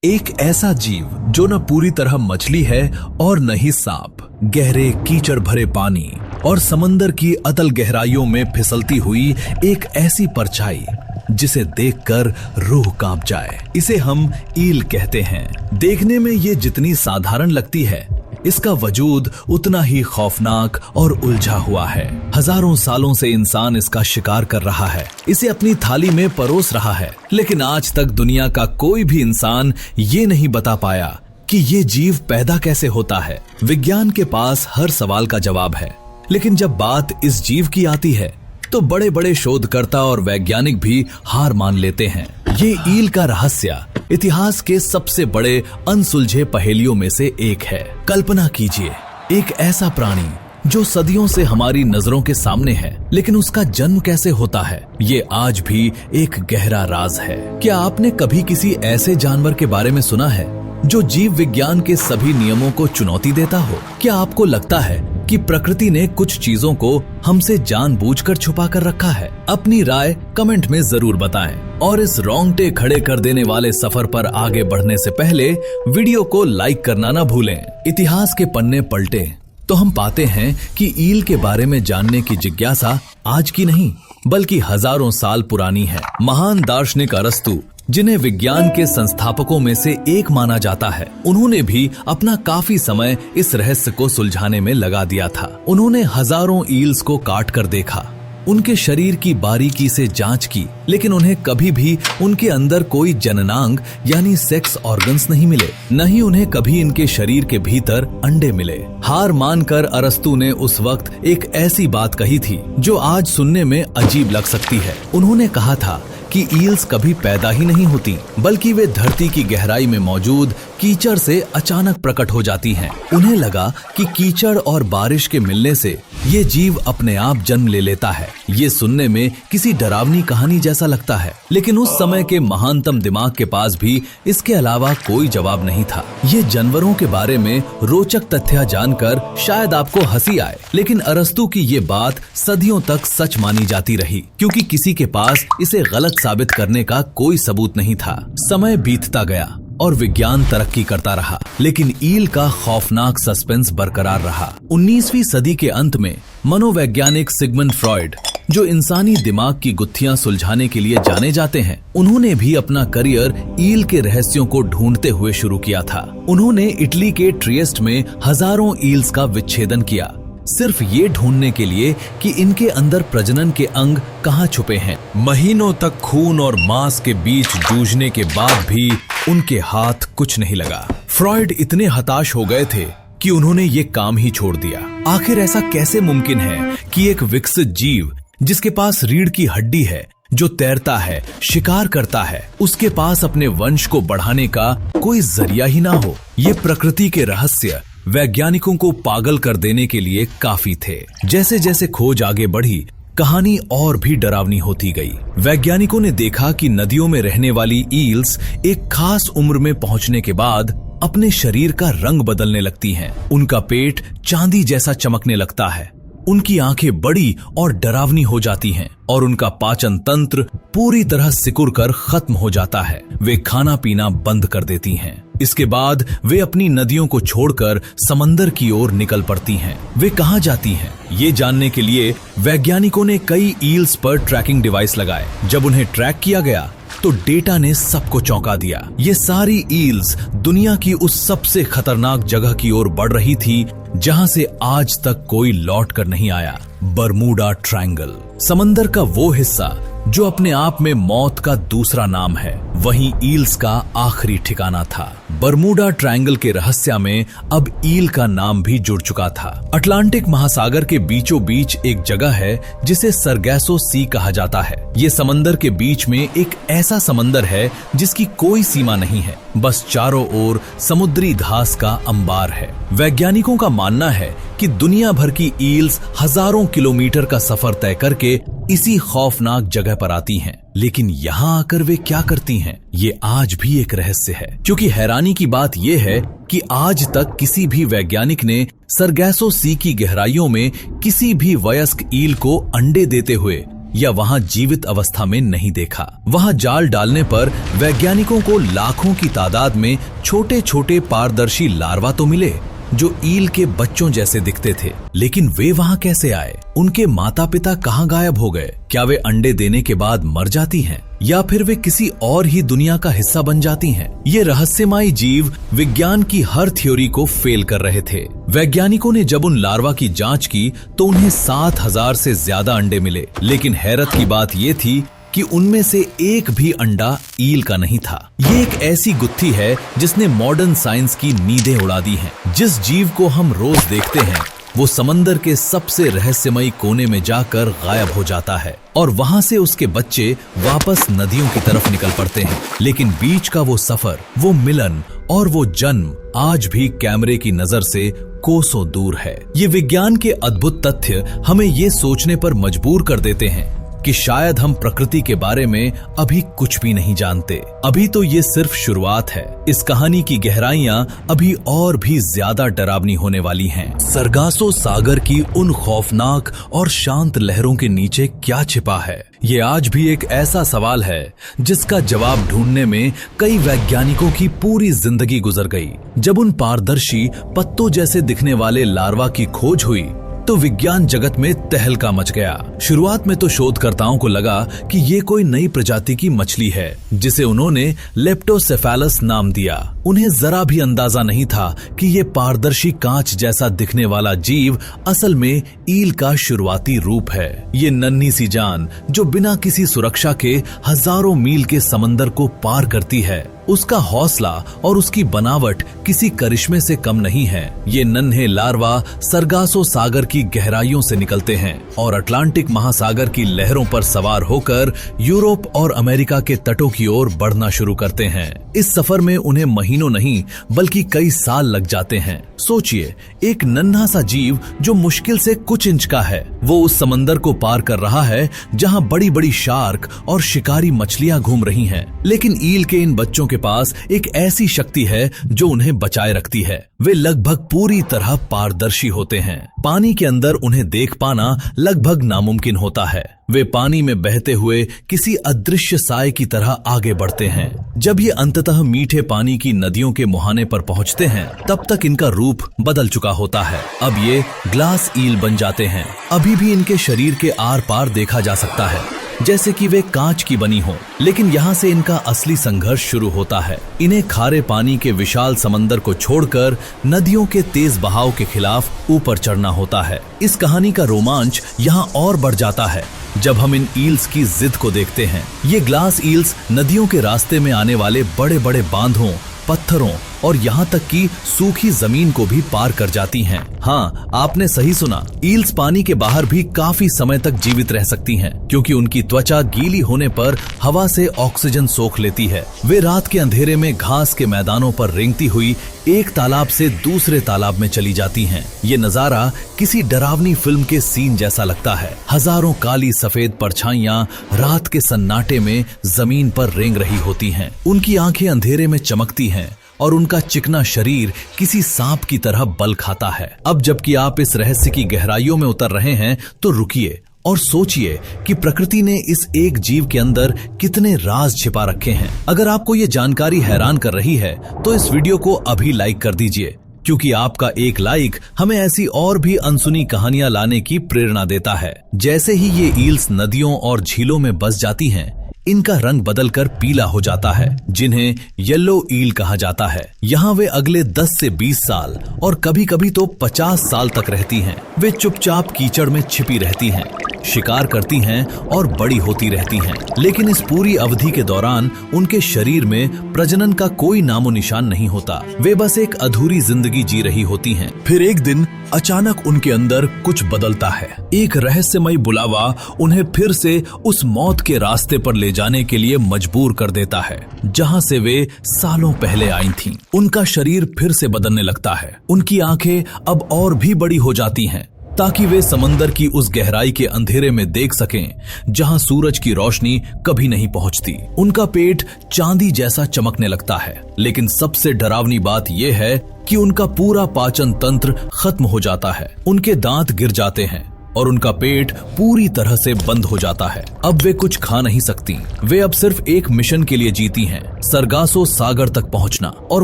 एक ऐसा जीव जो न पूरी तरह मछली है और न ही सांप, गहरे कीचड़ भरे पानी और समंदर की अतल गहराइयों में फिसलती हुई एक ऐसी परछाई जिसे देखकर रूह कांप जाए। इसे हम ईल कहते हैं। देखने में ये जितनी साधारण लगती है, इसका वजूद उतना ही खौफनाक और उलझा हुआ है। हजारों सालों से इंसान इसका शिकार कर रहा है, इसे अपनी थाली में परोस रहा है, लेकिन आज तक दुनिया का कोई भी इंसान ये नहीं बता पाया कि ये जीव पैदा कैसे होता है। विज्ञान के पास हर सवाल का जवाब है, लेकिन जब बात इस जीव की आती है तो बड़े बड़े शोधकर्ता और वैज्ञानिक भी हार मान लेते हैं। ये ईल का रहस्य इतिहास के सबसे बड़े अनसुलझे पहेलियों में से एक है। कल्पना कीजिए, एक ऐसा प्राणी जो सदियों से हमारी नजरों के सामने है, लेकिन उसका जन्म कैसे होता है, ये आज भी एक गहरा राज है। क्या आपने कभी किसी ऐसे जानवर के बारे में सुना है जो जीव विज्ञान के सभी नियमों को चुनौती देता हो? क्या आपको लगता है कि प्रकृति ने कुछ चीजों को हमसे जानबूझकर छुपा कर रखा है? अपनी राय कमेंट में जरूर बताएं और इस रोंगटे खड़े कर देने वाले सफर पर आगे बढ़ने से पहले वीडियो को लाइक करना ना भूलें। इतिहास के पन्ने पलटे तो हम पाते हैं कि ईल के बारे में जानने की जिज्ञासा आज की नहीं बल्कि हजारों साल पुरानी है। महान दार्शनिक अरस्तु, जिन्हें विज्ञान के संस्थापकों में से एक माना जाता है, उन्होंने भी अपना काफी समय इस रहस्य को सुलझाने में लगा दिया था। उन्होंने हजारों ईल्स को काट कर देखा, उनके शरीर की बारीकी से जांच की, लेकिन उन्हें कभी भी उनके अंदर कोई जननांग यानी सेक्स ऑर्गन्स नहीं मिले, न ही उन्हें कभी इनके शरीर के भीतर अंडे मिले। हार मानकर अरस्तु ने उस वक्त एक ऐसी बात कही थी जो आज सुनने में अजीब लग सकती है। उन्होंने कहा था कि ईल्स कभी पैदा ही नहीं होती, बल्कि वे धरती की गहराई में मौजूद कीचड़ से अचानक प्रकट हो जाती हैं। उन्हें लगा कि कीचड़ और बारिश के मिलने से ये जीव अपने आप जन्म ले लेता है। ये सुनने में किसी डरावनी कहानी जैसा लगता है, लेकिन उस समय के महानतम दिमाग के पास भी इसके अलावा कोई जवाब नहीं था। ये जानवरों के बारे में रोचक तथ्य जानकर शायद आपको हंसी आए, लेकिन अरस्तु की ये बात सदियों तक सच मानी जाती रही, क्योंकि किसी के पास इसे गलत साबित करने का कोई सबूत नहीं था। समय बीतता गया और विज्ञान तरक्की करता रहा, लेकिन ईल का खौफनाक सस्पेंस बरकरार रहा। 19वीं सदी के अंत में मनोवैज्ञानिक सिगमंड फ्रॉइड, जो इंसानी दिमाग की गुत्थियां सुलझाने के लिए जाने जाते हैं, उन्होंने भी अपना करियर ईल के रहस्यों को ढूंढते हुए शुरू किया था। उन्होंने इटली के ट्रिएस्ट में हजारों ईल्स का विच्छेदन किया, सिर्फ ये ढूंढने के लिए कि इनके अंदर प्रजनन के अंग कहाँ छुपे हैं। महीनों तक खून और मांस के बीच जूझने के बाद भी उनके हाथ कुछ नहीं लगा। फ्रॉइड इतने हताश हो गए थे कि उन्होंने ये काम ही छोड़ दिया। आखिर ऐसा कैसे मुमकिन है कि एक विकसित जीव जिसके पास रीढ़ की हड्डी है, जो तैरता है, शिकार करता है, उसके पास अपने वंश को बढ़ाने का कोई जरिया ही ना हो? ये प्रकृति के रहस्य वैज्ञानिकों को पागल कर देने के लिए काफी थे। जैसे जैसे खोज आगे बढ़ी, कहानी और भी डरावनी होती गई। वैज्ञानिकों ने देखा कि नदियों में रहने वाली ईल्स एक खास उम्र में पहुंचने के बाद अपने शरीर का रंग बदलने लगती हैं। उनका पेट चांदी जैसा चमकने लगता है, उनकी आंखें बड़ी और डरावनी हो जाती हैं और उनका पाचन तंत्र पूरी तरह सिकुड़ कर खत्म हो जाता है। वे खाना पीना बंद कर देती हैं। इसके बाद वे अपनी नदियों को छोड़कर समंदर की ओर निकल पड़ती हैं। वे कहाँ जाती हैं, ये जानने के लिए वैज्ञानिकों ने कई ईल्स पर ट्रैकिंग डिवाइस लगाए। जब उन्हें ट्रैक किया गया तो डेटा ने सबको चौंका दिया। ये सारी ईल्स दुनिया की उस सबसे खतरनाक जगह की ओर बढ़ रही थी जहां से आज तक कोई लौट कर नहीं आया, बरमूडा ट्रायंगल। समंदर का वो हिस्सा जो अपने आप में मौत का दूसरा नाम है, वहीं ईल्स का आखिरी ठिकाना था। बरमूडा ट्रायंगल के रहस्य में अब ईल का नाम भी जुड़ चुका था। अटलांटिक महासागर के बीचों बीच एक जगह है जिसे सरगैसो सी कहा जाता है। ये समंदर के बीच में एक ऐसा समंदर है जिसकी कोई सीमा नहीं है, बस चारों ओर समुद्री घास का अंबार है। वैज्ञानिकों का मानना है कि दुनिया भर की ईल्स हजारों किलोमीटर का सफर तय करके इसी खौफनाक जगह पर आती हैं, लेकिन यहाँ आकर वे क्या करती हैं, ये आज भी एक रहस्य है। क्योंकि हैरानी की बात यह है कि आज तक किसी भी वैज्ञानिक ने सरगैसो सी की गहराइयों में किसी भी वयस्क ईल को अंडे देते हुए या वहां जीवित अवस्था में नहीं देखा। वहां जाल डालने पर वैज्ञानिकों को लाखों की तादाद में छोटे छोटे पारदर्शी लार्वा तो मिले जो ईल के बच्चों जैसे दिखते थे, लेकिन वे वहां कैसे आए? उनके माता पिता कहां गायब हो गए? क्या वे अंडे देने के बाद मर जाती हैं या फिर वे किसी और ही दुनिया का हिस्सा बन जाती हैं? ये रहस्यमयी जीव विज्ञान की हर थ्योरी को फेल कर रहे थे। वैज्ञानिकों ने जब उन लार्वा की जांच की तो उन्हें 7000 से ज्यादा अंडे मिले, लेकिन हैरत की बात ये थी कि उनमें से एक भी अंडा ईल का नहीं था। ये एक ऐसी गुत्थी है जिसने मॉडर्न साइंस की नींदें उड़ा दी हैं। जिस जीव को हम रोज देखते हैं वो समंदर के सबसे रहस्यमयी कोने में जाकर गायब हो जाता है और वहां से उसके बच्चे वापस नदियों की तरफ निकल पड़ते हैं। लेकिन बीच का वो सफर, वो मिलन और वो जन्म आज भी कैमरे की नजर से कोसों दूर है। ये विज्ञान के अद्भुत तथ्य हमें ये सोचने पर मजबूर कर देते हैं कि शायद हम प्रकृति के बारे में अभी कुछ भी नहीं जानते। अभी तो ये सिर्फ शुरुआत है। इस कहानी की गहराइयां अभी और भी ज्यादा डरावनी होने वाली हैं। सरगासो सागर की उन खौफनाक और शांत लहरों के नीचे क्या छिपा है? ये आज भी एक ऐसा सवाल है जिसका जवाब ढूंढने में कई वैज्ञानिकों की पूरी जिंदगी गुजर गई। जब उन पारदर्शी पत्तों जैसे दिखने वाले लार्वा की खोज हुई तो विज्ञान जगत में तहलका मच गया। शुरुआत में तो शोधकर्ताओं को लगा कि ये कोई नई प्रजाति की मछली है जिसे उन्होंने लेप्टोसेफेलस नाम दिया। उन्हें जरा भी अंदाजा नहीं था कि ये पारदर्शी कांच जैसा दिखने वाला जीव असल में ईल का शुरुआती रूप है। ये नन्ही सी जान जो बिना किसी सुरक्षा के हजारों मील के समंदर को पार करती है, उसका हौसला और उसकी बनावट किसी करिश्मे से कम नहीं है। ये नन्हे लार्वा सरगासो सागर की गहराइयों से निकलते हैं और अटलांटिक महासागर की लहरों पर सवार होकर यूरोप और अमेरिका के तटों की ओर बढ़ना शुरू करते हैं। इस सफर में उन्हें महीनों नहीं बल्कि कई साल लग जाते हैं। सोचिए, एक नन्हा सा जीव जो मुश्किल से कुछ इंच का है, वो उस समंदर को पार कर रहा है जहां बड़ी बड़ी शार्क और शिकारी मछलियां घूम रही हैं। लेकिन ईल के इन बच्चों के पास एक ऐसी शक्ति है जो उन्हें बचाए रखती है। वे लगभग पूरी तरह पारदर्शी होते हैं। पानी के अंदर उन्हें देख पाना लगभग नामुमकिन होता है। वे पानी में बहते हुए किसी अदृश्य साए की तरह आगे बढ़ते हैं। जब ये अंततः मीठे पानी की नदियों के मुहाने पर पहुंचते हैं, तब तक इनका रूप बदल चुका होता है। अब ये ग्लास ईल बन जाते हैं। अभी भी इनके शरीर के आर पार देखा जा सकता है जैसे कि वे कांच की बनी हो, लेकिन यहाँ से इनका असली संघर्ष शुरू होता है। इन्हें खारे पानी के विशाल समंदर को छोड़कर नदियों के तेज बहाव के खिलाफ ऊपर चढ़ना होता है। इस कहानी का रोमांच यहाँ और बढ़ जाता है जब हम इन ईल्स की जिद को देखते हैं। ये ग्लास ईल्स नदियों के रास्ते में आने वाले बड़े बड़े बांधों, पत्थरों और यहाँ तक कि सूखी जमीन को भी पार कर जाती हैं। हाँ, आपने सही सुना, ईल्स पानी के बाहर भी काफी समय तक जीवित रह सकती हैं, क्योंकि उनकी त्वचा गीली होने पर हवा से ऑक्सीजन सोख लेती है। वे रात के अंधेरे में घास के मैदानों पर रेंगती हुई एक तालाब से दूसरे तालाब में चली जाती हैं। ये नजारा किसी डरावनी फिल्म के सीन जैसा लगता है। हजारों काली सफेद परछाइयां रात के सन्नाटे में जमीन पर रेंग रही होती हैं। उनकी आंखें अंधेरे में चमकती हैं और उनका चिकना शरीर किसी सांप की तरह बल खाता है। अब जबकि आप इस रहस्य की गहराइयों में उतर रहे हैं तो रुकिए और सोचिए कि प्रकृति ने इस एक जीव के अंदर कितने राज छिपा रखे हैं। अगर आपको ये जानकारी हैरान कर रही है तो इस वीडियो को अभी लाइक कर दीजिए, क्योंकि आपका एक लाइक हमें ऐसी और भी अनसुनी कहानियां लाने की प्रेरणा देता है। जैसे ही ये ईल्स नदियों और झीलों में बस जाती हैं, इनका रंग बदलकर पीला हो जाता है, जिन्हें येलो ईल कहा जाता है। यहाँ वे अगले 10 से 20 साल और कभी कभी तो 50 साल तक रहती हैं। वे चुपचाप कीचड़ में छिपी रहती हैं, शिकार करती हैं और बड़ी होती रहती हैं। लेकिन इस पूरी अवधि के दौरान उनके शरीर में प्रजनन का कोई नामो निशान नहीं होता। वे बस एक अधूरी जिंदगी जी रही होती हैं। फिर एक दिन अचानक उनके अंदर कुछ बदलता है। एक रहस्यमय बुलावा उन्हें फिर से उस मौत के रास्ते पर ले जाने के लिए मजबूर कर देता है जहां से वे सालों पहले आई थीं। उनका शरीर फिर से बदलने लगता है। उनकी आंखें अब और भी बड़ी हो जाती हैं ताकि वे समंदर की उस गहराई के अंधेरे में देख सकें जहां सूरज की रोशनी कभी नहीं पहुंचती। उनका पेट चांदी जैसा चमकने लगता है, लेकिन सबसे डरावनी बात यह है कि उनका पूरा पाचन तंत्र खत्म हो जाता है। उनके दांत गिर जाते हैं और उनका पेट पूरी तरह से बंद हो जाता है। अब वे कुछ खा नहीं सकती। वे अब सिर्फ एक मिशन के लिए जीती हैं, सरगासो सागर तक पहुंचना और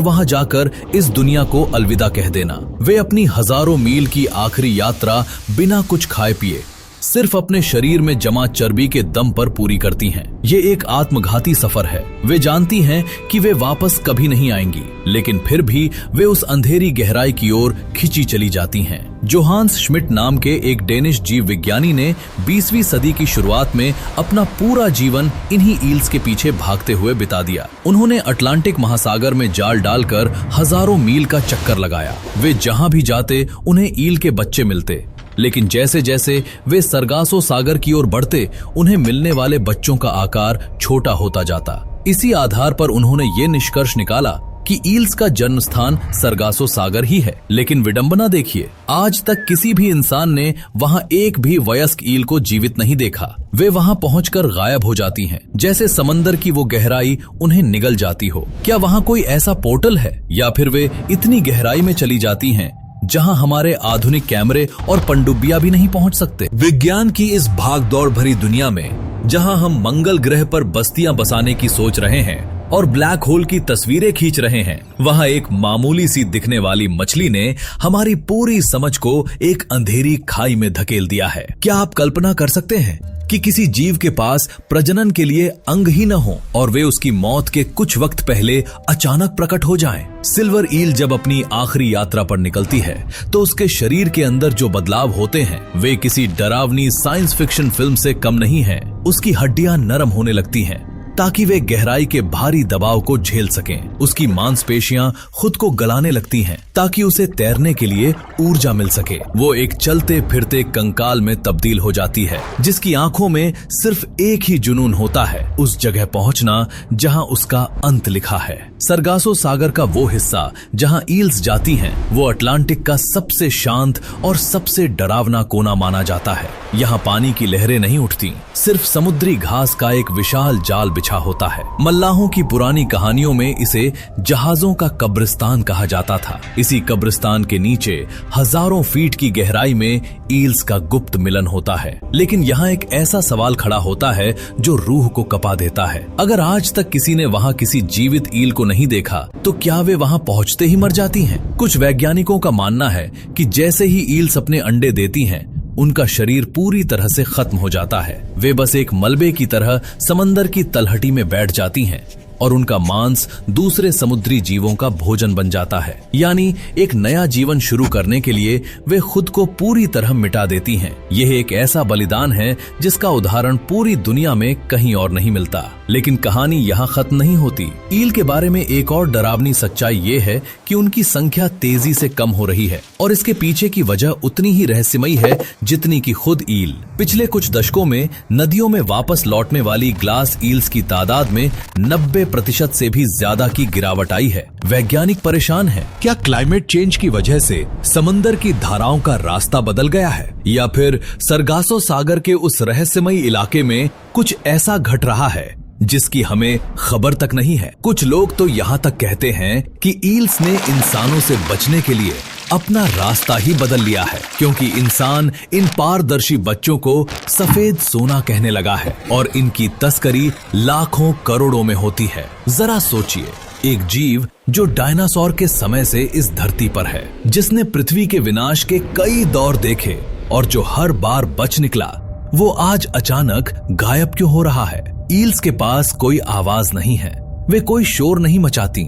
वहां जाकर इस दुनिया को अलविदा कह देना। वे अपनी हजारों मील की आखिरी यात्रा बिना कुछ खाए पिए सिर्फ अपने शरीर में जमा चर्बी के दम पर पूरी करती हैं। ये एक आत्मघाती सफर है। वे जानती हैं कि वे वापस कभी नहीं आएंगी, लेकिन फिर भी वे उस अंधेरी गहराई की ओर खिंची चली जाती हैं। जोहान्स श्मिट नाम के एक डेनिश जीव विज्ञानी ने 20वीं सदी की शुरुआत में अपना पूरा जीवन इन्हीं ईल्स के पीछे भागते हुए बिता दिया। उन्होंने अटलांटिक महासागर में जाल डालकर हजारों मील का चक्कर लगाया। वे जहां भी जाते उन्हें ईल के बच्चे मिलते, लेकिन जैसे जैसे वे सरगासो सागर की ओर बढ़ते उन्हें मिलने वाले बच्चों का आकार छोटा होता जाता। इसी आधार पर उन्होंने ये निष्कर्ष निकाला कि ईल्स का जन्म स्थान सरगासो सागर ही है। लेकिन विडंबना देखिए, आज तक किसी भी इंसान ने वहां एक भी वयस्क ईल को जीवित नहीं देखा। वे वहां पहुंचकर गायब हो जाती हैं, जैसे समंदर की वो गहराई उन्हें निगल जाती हो। क्या वहां कोई ऐसा पोर्टल है, या फिर वे इतनी गहराई में चली जाती हैं जहां हमारे आधुनिक कैमरे और पनडुब्बियां भी नहीं पहुंच सकते? विज्ञान की इस भागदौड़ भरी दुनिया में जहां हम मंगल ग्रह पर बस्तियां बसाने की सोच रहे हैं और ब्लैक होल की तस्वीरें खींच रहे हैं, वहां एक मामूली सी दिखने वाली मछली ने हमारी पूरी समझ को एक अंधेरी खाई में धकेल दिया है। क्या आप कल्पना कर सकते हैं कि किसी जीव के पास प्रजनन के लिए अंग ही न हो और वे उसकी मौत के कुछ वक्त पहले अचानक प्रकट हो जाएं? सिल्वर ईल जब अपनी आखिरी यात्रा पर निकलती है तो उसके शरीर के अंदर जो बदलाव होते हैं वे किसी डरावनी साइंस फिक्शन फिल्म से कम नहीं हैं। उसकी हड्डियां नरम होने लगती हैं ताकि वे गहराई के भारी दबाव को झेल सकें। उसकी मांसपेशियां खुद को गलाने लगती हैं ताकि उसे तैरने के लिए ऊर्जा मिल सके। वो एक चलते फिरते कंकाल में तब्दील हो जाती है, जिसकी आंखों में सिर्फ एक ही जुनून होता है, उस जगह पहुंचना जहां उसका अंत लिखा है। सरगासो सागर का वो हिस्सा जहां ईल्स जाती हैं, वो अटलांटिक का सबसे शांत और सबसे डरावना कोना माना जाता है। यहाँ पानी की लहरें नहीं उठती, सिर्फ समुद्री घास का एक विशाल जाल बिछा होता है। मल्लाहों की पुरानी कहानियों में इसे जहाजों का कब्रिस्तान कहा जाता था। इसी कब्रिस्तान के नीचे हजारों फीट की गहराई में ईल्स का गुप्त मिलन होता है। लेकिन यहाँ एक ऐसा सवाल खड़ा होता है जो रूह को कपा देता है। अगर आज तक किसी ने वहाँ किसी जीवित ईल को नहीं देखा तो क्या वे वहाँ पहुँचते ही मर जाती हैं? कुछ वैज्ञानिकों का मानना है कि जैसे ही ईल्स अपने अंडे देती हैं, उनका शरीर पूरी तरह से खत्म हो जाता है। वे बस एक मलबे की तरह समंदर की तलहटी में बैठ जाती हैं और उनका मांस दूसरे समुद्री जीवों का भोजन बन जाता है। यानी एक नया जीवन शुरू करने के लिए वे खुद को पूरी तरह मिटा देती हैं। यह एक ऐसा बलिदान है जिसका उदाहरण पूरी दुनिया में कहीं और नहीं मिलता। लेकिन कहानी यहाँ खत्म नहीं होती। ईल के बारे में एक और डरावनी सच्चाई ये है कि उनकी संख्या तेजी से कम हो रही है और इसके पीछे की वजह उतनी ही रहस्यमयी है जितनी की खुद ईल। पिछले कुछ दशकों में नदियों में वापस लौटने वाली ग्लास ईल्स की तादाद में 90% से भी ज्यादा की गिरावट आई है। वैज्ञानिक परेशान हैं। क्या क्लाइमेट चेंज की वजह से समंदर की धाराओं का रास्ता बदल गया है, या फिर सरगासो सागर के उस रहस्यमयी इलाके में कुछ ऐसा घट रहा है जिसकी हमें खबर तक नहीं है? कुछ लोग तो यहाँ तक कहते हैं कि ईल्स ने इंसानों से बचने के लिए अपना रास्ता ही बदल लिया है, क्योंकि इंसान इन पारदर्शी बच्चों को सफेद सोना कहने लगा है और इनकी तस्करी लाखों करोड़ों में होती है। जरा सोचिए, एक जीव जो डायनासोर के समय से इस धरती पर है, जिसने पृथ्वी के विनाश के कई दौर देखे और जो हर बार बच निकला, वो आज अचानक गायब क्यों हो रहा है? ईल्स के पास कोई आवाज नहीं है, वे कोई शोर नहीं मचाती,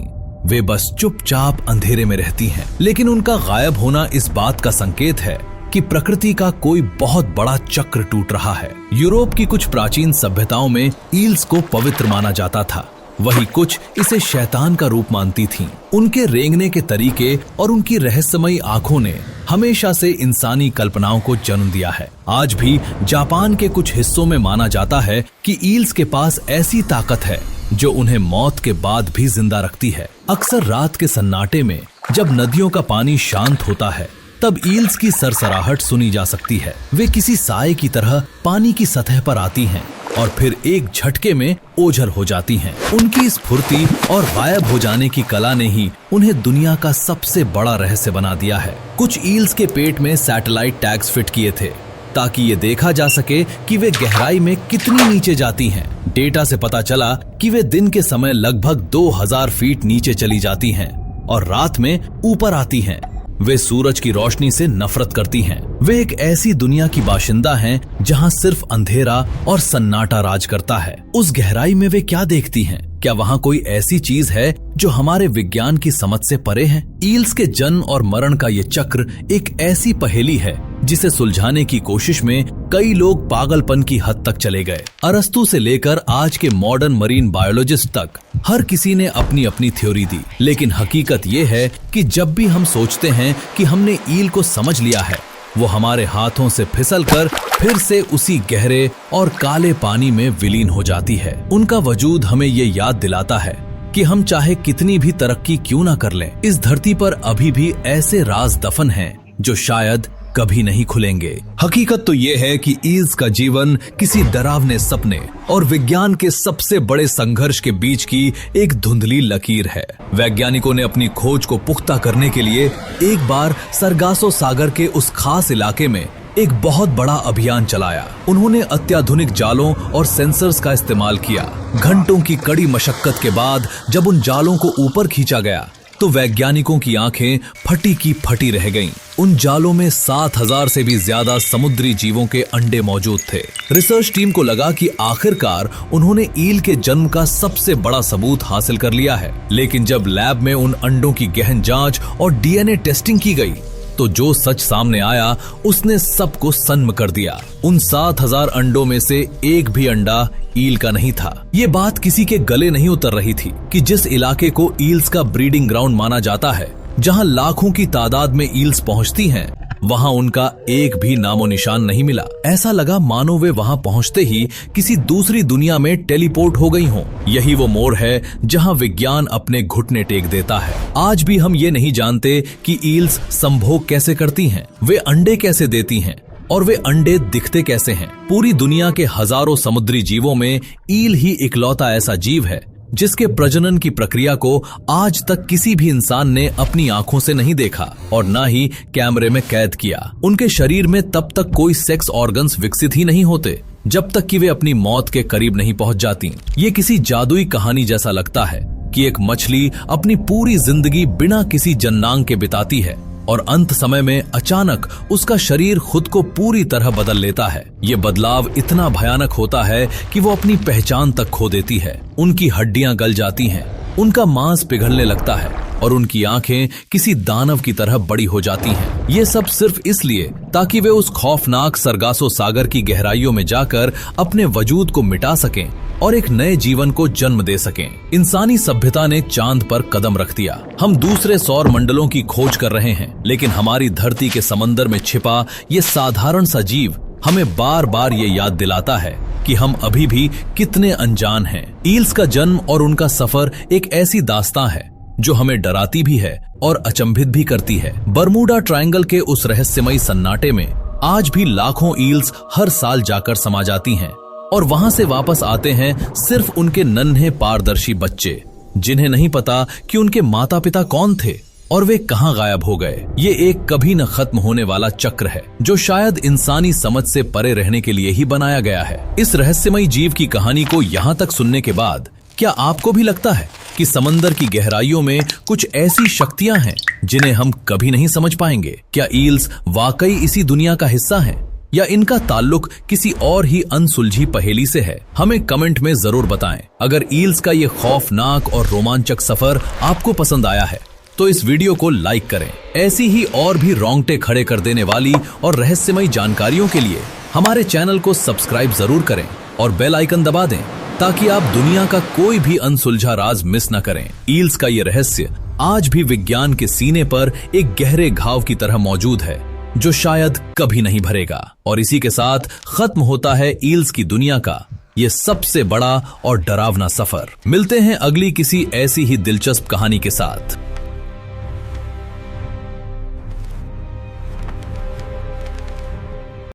वे बस चुपचाप अंधेरे में रहती हैं। लेकिन उनका गायब होना इस बात का संकेत है कि प्रकृति का कोई बहुत बड़ा चक्र टूट रहा है। यूरोप की कुछ प्राचीन सभ्यताओं में ईल्स को पवित्र माना जाता था, वही कुछ इसे शैतान का रूप मानती थीं। उनके रेंगने के तरीके और उनकी रहस्यमयी आंखों ने हमेशा से इंसानी कल्पनाओं को जन्म दिया है। आज भी जापान के कुछ हिस्सों में माना जाता है कि ईल्स के पास ऐसी ताकत है जो उन्हें मौत के बाद भी जिंदा रखती है। अक्सर रात के सन्नाटे में जब नदियों का पानी शांत होता है, तब ईल्स की सरसराहट सुनी जा सकती है। वे किसी साए की तरह पानी की सतह पर आती हैं और फिर एक झटके में ओझल हो जाती हैं। उनकी स्फूर्ति और गायब हो जाने की कला ने ही उन्हें दुनिया का सबसे बड़ा रहस्य बना दिया है। कुछ ईल्स के पेट में सैटेलाइट टैग्स फिट किए थे ताकि ये देखा जा सके कि वे गहराई में कितनी नीचे जाती हैं। डेटा से पता चला कि वे दिन के समय लगभग 2000 फीट नीचे चली जाती हैं और रात में ऊपर आती हैं। वे सूरज की रोशनी से नफरत करती हैं। वे एक ऐसी दुनिया की बाशिंदा हैं जहां सिर्फ अंधेरा और सन्नाटा राज करता है। उस गहराई में वे क्या देखती हैं? क्या वहां कोई ऐसी चीज है जो हमारे विज्ञान की समझ से परे है? ईल्स के जन्म और मरण का ये चक्र एक ऐसी पहेली है जिसे सुलझाने की कोशिश में कई लोग पागलपन की हद तक चले गए। अरस्तु से लेकर आज के मॉडर्न मरीन बायोलॉजिस्ट तक हर किसी ने अपनी अपनी थ्योरी दी, लेकिन हकीकत ये है कि जब भी हम सोचते हैं कि हमने ईल को समझ लिया है, वो हमारे हाथों से फिसलकर फिर से उसी गहरे और काले पानी में विलीन हो जाती है। उनका वजूद हमें ये याद दिलाता है कि हम चाहे कितनी भी तरक्की क्यों ना कर लें, इस धरती पर अभी भी ऐसे राज दफन हैं जो शायद कभी नहीं खुलेंगे। हकीकत तो ये है कि ईल्स का जीवन किसी डरावने सपने और विज्ञान के सबसे बड़े संघर्ष के बीच की एक धुंधली लकीर है। वैज्ञानिकों ने अपनी खोज को पुख्ता करने के लिए एक बार सरगासो सागर के उस खास इलाके में एक बहुत बड़ा अभियान चलाया। उन्होंने अत्याधुनिक जालों और सेंसर्स का इस्तेमाल किया। घंटों की कड़ी मशक्कत के बाद जब उन जालों को ऊपर खींचा गया तो वैज्ञानिकों की आंखें फटी की फटी रह गईं। उन जालों में 7000 से भी ज्यादा समुद्री जीवों के अंडे मौजूद थे। रिसर्च टीम को लगा कि आखिरकार उन्होंने ईल के जन्म का सबसे बड़ा सबूत हासिल कर लिया है। लेकिन जब लैब में उन अंडों की गहन जांच और डीएनए टेस्टिंग की गई तो जो सच सामने आया उसने सबको सन्न कर दिया। उन 7000 अंडों में से एक भी अंडा ईल का नहीं था। ये बात किसी के गले नहीं उतर रही थी कि जिस इलाके को ईल्स का ब्रीडिंग ग्राउंड माना जाता है, जहां लाखों की तादाद में ईल्स पहुंचती हैं, वहां उनका एक भी नामो निशान नहीं मिला। ऐसा लगा मानो वे वहां पहुंचते ही किसी दूसरी दुनिया में टेलीपोर्ट हो गई हों। यही वो मोड़ है जहां विज्ञान अपने घुटने टेक देता है। आज भी हम ये नहीं जानते कि ईल्स संभोग कैसे करती हैं, वे अंडे कैसे देती हैं और वे अंडे दिखते कैसे हैं। पूरी दुनिया के हजारों समुद्री जीवों में ईल ही इकलौता ऐसा जीव है जिसके प्रजनन की प्रक्रिया को आज तक किसी भी इंसान ने अपनी आंखों से नहीं देखा और न ही कैमरे में कैद किया। उनके शरीर में तब तक कोई सेक्स ऑर्गन्स विकसित ही नहीं होते जब तक कि वे अपनी मौत के करीब नहीं पहुंच जाती। ये किसी जादुई कहानी जैसा लगता है कि एक मछली अपनी पूरी जिंदगी बिना किसी जन्नांग के बिताती है और अंत समय में अचानक उसका शरीर खुद को पूरी तरह बदल लेता है। ये बदलाव इतना भयानक होता है कि वो अपनी पहचान तक खो देती है। उनकी हड्डियां गल जाती हैं, उनका मांस पिघलने लगता है और उनकी आंखें किसी दानव की तरह बड़ी हो जाती हैं। ये सब सिर्फ इसलिए ताकि वे उस खौफनाक सरगासो सागर की गहराइयों में जाकर अपने वजूद को मिटा सकें और एक नए जीवन को जन्म दे सकें। इंसानी सभ्यता ने चांद पर कदम रख दिया। हम दूसरे सौर मंडलों की खोज कर रहे हैं, लेकिन हमारी धरती के समंदर में छिपा ये साधारण सा जीव हमें बार बार ये याद दिलाता है कि हम अभी भी कितने अनजान हैं। ईल्स का जन्म और उनका सफर एक ऐसी दास्तां है जो हमें डराती भी है और अचंभित भी करती है। बरमूडा ट्रायंगल के उस रहस्यमयी सन्नाटे में आज भी लाखों ईल्स हर साल जाकर समा जाती हैं और वहां से वापस आते हैं सिर्फ उनके नन्हे पारदर्शी बच्चे, जिन्हें नहीं पता कि उनके माता पिता कौन थे और वे कहां गायब हो गए। ये एक कभी न खत्म होने वाला चक्र है जो शायद इंसानी समझ से परे रहने के लिए ही बनाया गया है। इस रहस्यमयी जीव की कहानी को यहाँ तक सुनने के बाद क्या आपको भी लगता है कि समंदर की गहराइयों में कुछ ऐसी शक्तियां हैं जिन्हें हम कभी नहीं समझ पाएंगे? क्या ईल्स वाकई इसी दुनिया का हिस्सा हैं या इनका ताल्लुक किसी और ही अनसुलझी पहेली से है? हमें कमेंट में जरूर बताएं। अगर ईल्स का ये खौफनाक और रोमांचक सफर आपको पसंद आया है तो इस वीडियो को लाइक करें। ऐसी ही और भी रोंगटे खड़े कर देने वाली और रहस्यमयी जानकारियों के लिए हमारे चैनल को सब्सक्राइब जरूर करें और बेल आइकन दबा दें ताकि आप दुनिया का कोई भी अनसुलझा राज मिस न करें। ईल्स का ये रहस्य आज भी विज्ञान के सीने पर एक गहरे घाव की तरह मौजूद है जो शायद कभी नहीं भरेगा। और इसी के साथ खत्म होता है ईल्स की दुनिया का ये सबसे बड़ा और डरावना सफर। मिलते हैं अगली किसी ऐसी ही दिलचस्प कहानी के साथ।